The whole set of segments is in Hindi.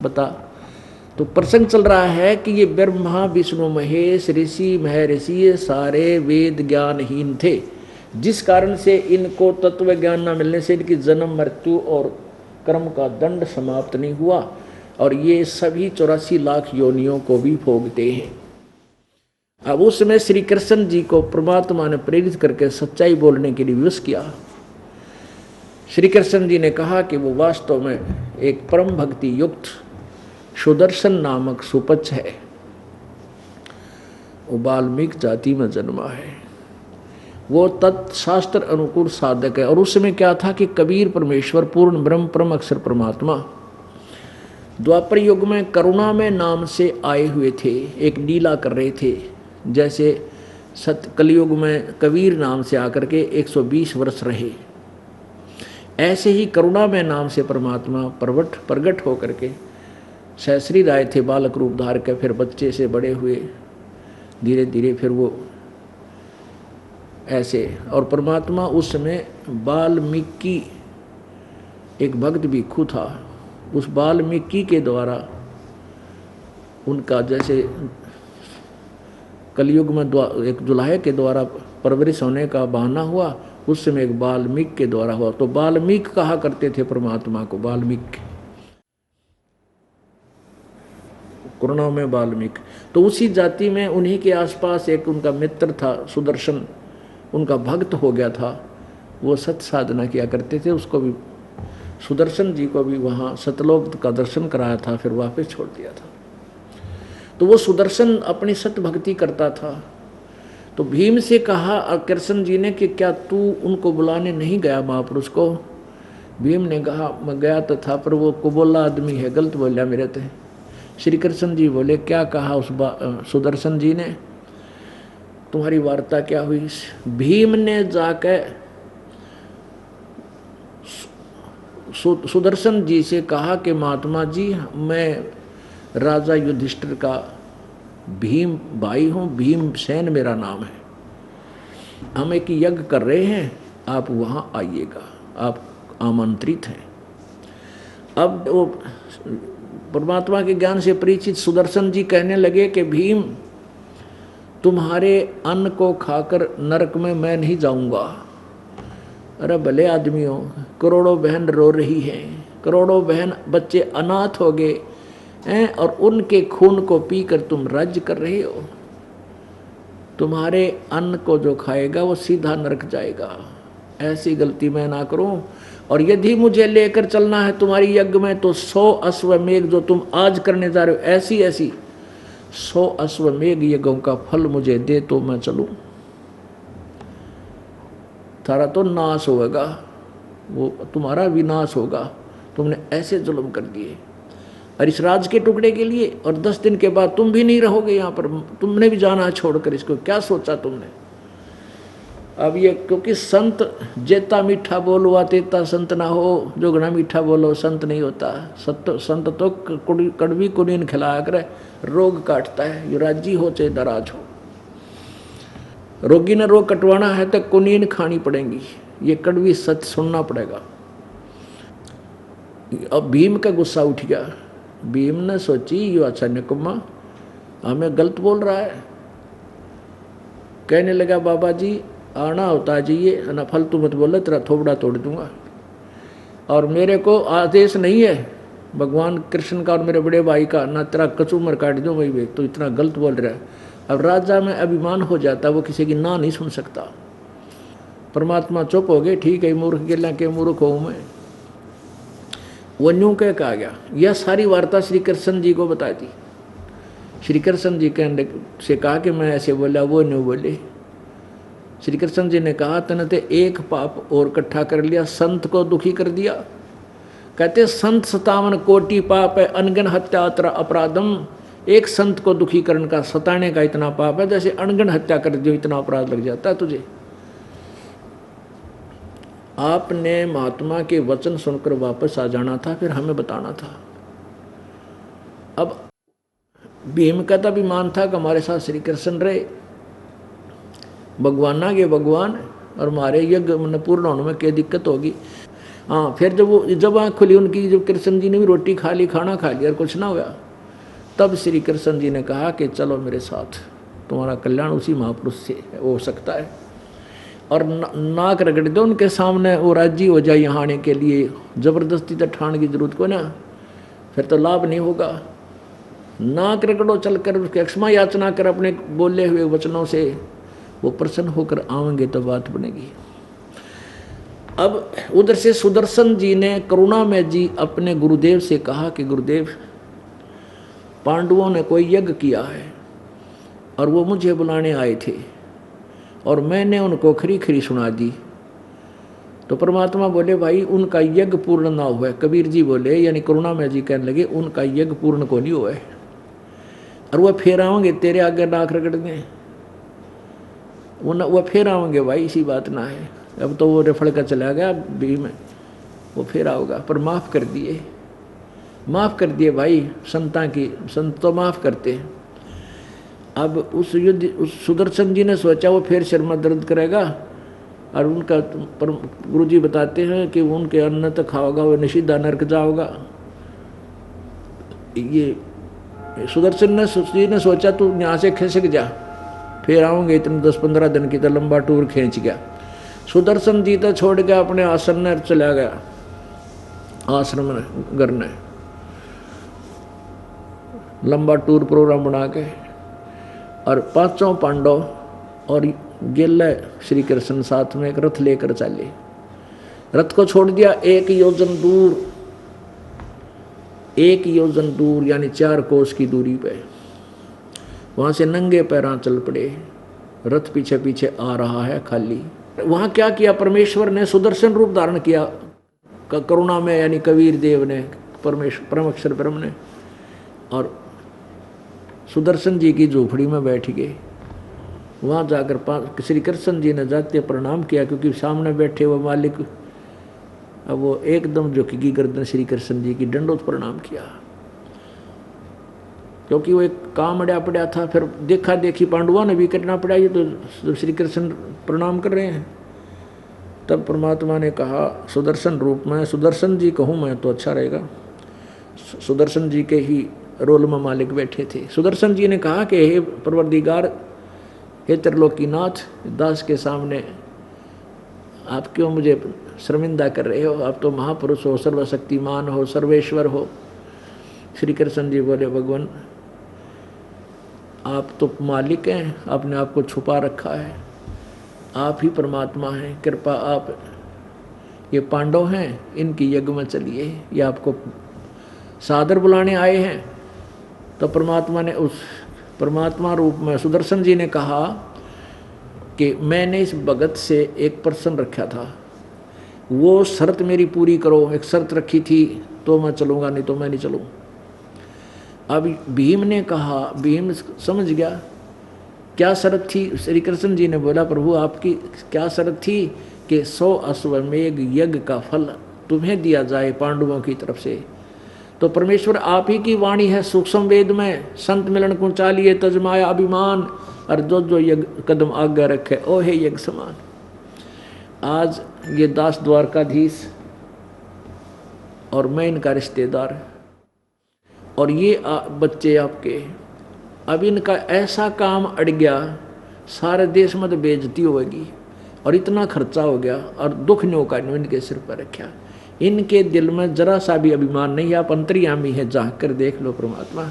बता। तो प्रसंग चल रहा है कि ये ब्रह्मा विष्णु महेश ऋषि महर्षि ये सारे वेद ज्ञानहीन थे, जिस कारण से इनको तत्व ज्ञान न मिलने से इनकी जन्म मृत्यु और कर्म का दंड समाप्त नहीं हुआ, और ये सभी 84 लाख योनियों को भी भोगते हैं। अब उसमें श्री कृष्ण जी को परमात्मा ने प्रेरित करके सच्चाई बोलने के लिए विवश किया। श्री कृष्ण जी ने कहा कि वो वास्तव में एक परम भक्ति युक्त सुदर्शन नामक सुपच्छ है, वो वाल्मीकि जाति में जन्मा है, वो तत्शास्त्र अनुकूल साधक है। और उसमें क्या था कि कबीर परमेश्वर पूर्ण ब्रह्म परम अक्षर परमात्मा द्वापर युग में करुणा में नाम से आए हुए थे, एक लीला कर रहे थे। जैसे सत्य कलयुग में कबीर नाम से आकर के 120 वर्ष रहे, ऐसे ही करुणा में नाम से परमात्मा प्रगट होकर के सहस्री राय थे, बालक रूप धार के, फिर बच्चे से बड़े हुए, धीरे धीरे फिर वो ऐसे। और परमात्मा उस समय वाल्मीकि एक भक्त भिक्षु था, उस वाल्मीकि के द्वारा उनका जैसे कलयुग में एक जुलाहे के द्वारा परवरिश होने का बहाना हुआ, उस समय एक वाल्मीकि के द्वारा हुआ। तो वाल्मीकि कहा करते थे परमात्मा को, वाल्मीकि करुणा में वाल्मीकि। तो उसी जाति में उन्हीं के आसपास एक उनका मित्र था सुदर्शन, उनका भक्त हो गया था, वो सत्य साधना किया करते थे। उसको भी सुदर्शन जी को भी वहाँ सतलोक का दर्शन कराया था, फिर वापस छोड़ दिया था। तो वो सुदर्शन अपनी सत्य भक्ति करता था। तो भीम से कहा कृष्ण जी ने कि क्या तू उनको बुलाने नहीं गया महापुरुष को? भीम ने कहा मैं गया तो था, पर वो कुबोला आदमी है, गलत बोलिया मेरे थे। श्री कृष्ण जी बोले क्या कहा उस सुदर्शन जी ने, तुम्हारी वार्ता क्या हुई? भीम ने जाके सुदर्शन जी से कहा कि महात्मा जी मैं राजा युधिष्ठिर का भीम भाई हूँ, भीमसेन मेरा नाम है, हम एक यज्ञ कर रहे हैं, आप वहाँ आइएगा, आप आमंत्रित हैं। अब वो परमात्मा के ज्ञान से परिचित सुदर्शन जी कहने लगे कि भीम तुम्हारे अन्न को खाकर नरक में मैं नहीं जाऊंगा। अरे भले आदमी हो, करोड़ों बहन रो रही हैं, करोड़ों बहन बच्चे अनाथ हो गए हैं, और उनके खून को पीकर तुम राज्य कर रहे हो। तुम्हारे अन्न को जो खाएगा वो सीधा नरक जाएगा, ऐसी गलती मैं ना करूं। और यदि मुझे लेकर चलना है तुम्हारी यज्ञ में तो 100 अश्वमेघ जो तुम आज करने जा रहे हो, ऐसी ऐसी 100 अश्वमेघ यज्ञों का फल मुझे दे तो मैं चलूं, तारा तो नाश होगा, वो तुम्हारा विनाश होगा, तुमने ऐसे जुल्म कर दिए और इस राज के टुकड़े के लिए, और 10 दिन के बाद तुम भी नहीं रहोगे यहाँ पर, तुमने भी जाना है छोड़कर, इसको क्या सोचा तुमने? अब ये क्योंकि संत जेता मीठा बोलवा तेता संत ना हो, जो घना मीठा बोलो संत नहीं होता। संत तो कड़वी कुनीन खिलाया करे, रोग काटता है, युराजी हो चाहे दराज हो। रोगी ने रोग कटवाना है तो कुनीन खानी पड़ेगी, ये कड़वी सच सुनना पड़ेगा। अब भीम का गुस्सा उठ गया, भीम ने सोची यो अच्छा निकुम्मा हमें गलत बोल रहा है। कहने लगा बाबा जी आना होता जाइए, ना फालतू मत बोले, तेरा थोबड़ा तोड़ दूंगा। और मेरे को आदेश नहीं है भगवान कृष्ण का और मेरे बड़े भाई का, ना तेरा कचूमर काट दूँ भाई, तो इतना गलत बोल रहा है। अब राजा में अभिमान हो जाता, वो किसी की ना नहीं सुन सकता। परमात्मा चुप हो गए, ठीक है मूर्ख गिला के मूर्ख हूँ मैं, वो न्यू कह कहा गया। यह सारी वार्ता श्री कृष्ण जी को बता दी। श्री कृष्ण जी कहने से कहा कि मैं ऐसे बोला, वो न्यू बोले। श्री कृष्ण जी ने कहा तने ते एक पाप और इकट्ठा कर लिया, संत को दुखी कर दिया। कहते संत 57 कोटि पाप है, अनगन हत्या अत्र अपराधम। एक संत को दुखी करने का, सताने का इतना पाप है, जैसे अनगन हत्या कर दियो इतना अपराध लग जाता है तुझे। आपने महात्मा के वचन सुनकर वापस आ जाना था, फिर हमें बताना था। अब भीम का तो अभिमान था कि हमारे साथ श्री कृष्ण रहे, भगवान के भगवान, और हमारे यज्ञ पूर्ण होने में क्या दिक्कत होगी। हाँ, फिर जब आँख खुली उनकी, जब कृष्ण जी ने भी रोटी खा ली, खाना खा लिया और कुछ ना हुआ, तब श्री कृष्ण जी ने कहा कि चलो मेरे साथ, तुम्हारा कल्याण उसी महापुरुष से हो सकता है। और नाक रगड़ दो उनके सामने, वो राजी हो जाए यहाँ आने के लिए। जबरदस्ती तो ठान की जरूरत को ना, फिर तो लाभ नहीं होगा। नाक रगड़ो चलकर, उसके क्षमा याचना कर अपने बोले हुए वचनों से, वो प्रसन्न होकर आवेंगे तो बात बनेगी। अब उधर से सुदर्शन जी ने करुणामय जी अपने गुरुदेव से कहा कि गुरुदेव, पांडवों ने कोई यज्ञ किया है और वो मुझे बुलाने आए थे और मैंने उनको खरी खरी सुना दी। तो परमात्मा बोले भाई उनका यज्ञ पूर्ण ना हुआ है। कबीर जी बोले, यानी करुणामय जी कहने लगे, उनका यज्ञ पूर्ण को नहीं हुआ है और वह फिर आओगे तेरे आगे नाक रगड़ दें, वह फिर आओगे भाई, इसी बात ना है। अब तो वो रेफड़ का चला गया भीम, वो फिर आओगा, पर माफ़ कर दिए, माफ़ कर दिए भाई। संता की संत तो माफ़ करते हैं। अब उस सुदर्शन जी ने सोचा वो फिर सिर में दर्द करेगा, और उनका गुरु जी बताते हैं कि उनके अन्न तक खाओगा वो निषिद्ध नरक जाओगा। ये सुदर्शन जी ने सोचा तू यहाँ से खिसक जा, फिर आऊँगे इतने 10-15 दिन की, तो लंबा टूर खींच गया। सुदर्शन जी तो छोड़ के अपने आश्रम में चला गया, आश्रम में घर ने लंबा टूर प्रोग्राम बना के, और 5 पांडव और गेल्ले श्री कृष्ण साथ में एक रथ लेकर चले। रथ को छोड़ दिया 1 योजन दूर, 1 योजन दूर यानी 4 कोस की दूरी पे। वहां से नंगे पैरां चल पड़े, रथ पीछे पीछे आ रहा है खाली। वहां क्या किया, परमेश्वर ने सुदर्शन रूप धारण किया करुणा में, यानी कबीर देव ने, परम अक्षर ब्रह्म ने, और सुदर्शन जी की झोपड़ी में बैठ गए। वहाँ जाकर श्री कृष्ण जी ने जाते प्रणाम किया, क्योंकि सामने बैठे वो मालिक, अब वो एकदम झुकी गर्दन श्री कृष्ण जी की, दंडोत प्रणाम किया, क्योंकि वो एक काम अड़ा पड़ा था। फिर देखा देखी पांडवों ने भी करना पड़ा, ये तो श्री कृष्ण प्रणाम कर रहे हैं। तब परमात्मा ने कहा सुदर्शन रूप में, सुदर्शन जी कहूँ मैं तो अच्छा रहेगा, सुदर्शन जी के ही रोल में मालिक बैठे थे। सुदर्शन जी ने कहा कि हे परवरदिगार, हे त्रिलोकीनाथ, दास के सामने आप क्यों मुझे शर्मिंदा कर रहे हो? आप तो महापुरुष हो, सर्वशक्तिमान हो, सर्वेश्वर हो। श्री कृष्ण जी बोले, भगवान आप तो मालिक हैं, आपने आपको छुपा रखा है, आप ही परमात्मा हैं, कृपा आप, ये पांडव हैं, इनकी यज्ञ में चलिए, ये आपको सादर बुलाने आए हैं। तो परमात्मा ने उस परमात्मा रूप में सुदर्शन जी ने कहा कि मैंने इस भगत से एक प्रश्न रखा था, वो शर्त मेरी पूरी करो। एक शर्त रखी थी तो मैं चलूँगा, नहीं तो मैं नहीं चलूँ। अब भीम ने कहा, भीम समझ गया क्या शर्त थी। श्री कृष्ण जी ने बोला, प्रभु आपकी क्या शर्त थी कि 100 अश्वमेघ यज्ञ का फल तुम्हें दिया जाए पांडवों की तरफ से। तो परमेश्वर आप ही की वाणी है सूक्ष्म वेद में, संत मिलन को चालिए तजमाया अभिमान, और जो यज्ञ कदम आगे रखे ओ हे यज्ञ समान। आज ये दास द्वारकाधीश और मैं इनका रिश्तेदार, और ये बच्चे आपके, अब इनका ऐसा काम अड़ गया, सारे देश में तो बेइज्जती होगी, और इतना खर्चा हो गया, और दुख न्यों का इनके सिर पर रखा। इनके दिल में जरा सा भी अभिमान नहीं, आप अंतर्यामी है, झांक कर देख लो परमात्मा।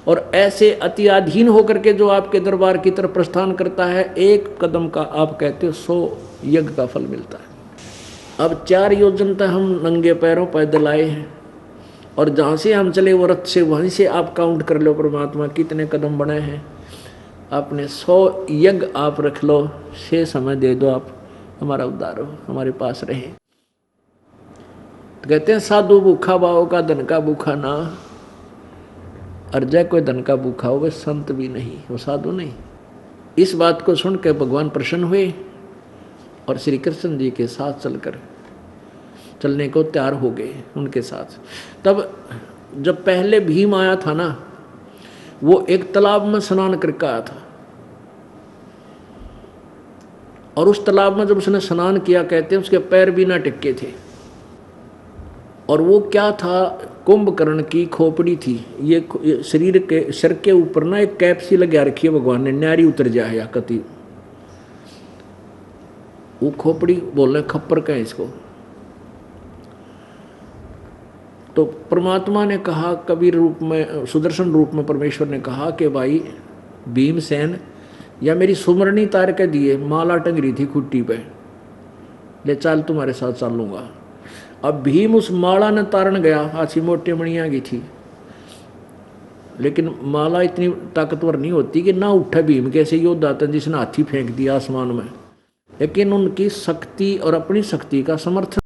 और ऐसे अति अधीन होकर के जो आपके दरबार की तरफ प्रस्थान करता है, एक कदम का आप कहते हो 100 यज्ञ का फल मिलता है। अब 4 योजन तक हम नंगे पैरों पैदल आए हैं, और जहाँ से हम चले वो रथ से, वहीं से आप काउंट कर लो परमात्मा कितने कदम बने हैं। आपने 100 यज्ञ आप रख लो, से समय दे दो, आप हमारा उद्धार हो, हमारे पास रहे। तो कहते हैं साधु भूखा भाव का, धन का भूखा ना। और जय कोई धन का भूखा हो, वह संत भी नहीं, वो साधु नहीं। इस बात को सुन के भगवान प्रसन्न हुए और श्री कृष्ण जी के साथ चलने को तैयार हो गए उनके साथ। तब जब पहले भीम आया था ना, वो एक तालाब में स्नान करके आया था, और उस तालाब में जब उसने स्नान किया, कहते हैं उसके पैर भी ना टिके थे। और वो क्या था, कुंभकर्ण की खोपड़ी थी। ये शरीर के सिर के ऊपर ना एक कैप्सी लगा रखी है भगवान ने, न्यारी उतर जाए या कति। वो खोपड़ी बोल रहे खप्पर का है इसको। तो परमात्मा ने कहा, कबीर रूप में, सुदर्शन रूप में परमेश्वर ने कहा कि भाई भीमसेन, या मेरी सुमरनी तार के दिए, माला टंग रही थी खुट्टी पे, ले चल तुम्हारे साथ चलूंगा। अब भीम उस माला ने तारण गया, हाथी मोटे मणिया की थी, लेकिन माला इतनी ताकतवर नहीं होती कि ना उठे भीम कैसे योद्धा था जिसने हाथी फेंक दिया आसमान में। लेकिन उनकी शक्ति और अपनी शक्ति का समर्थन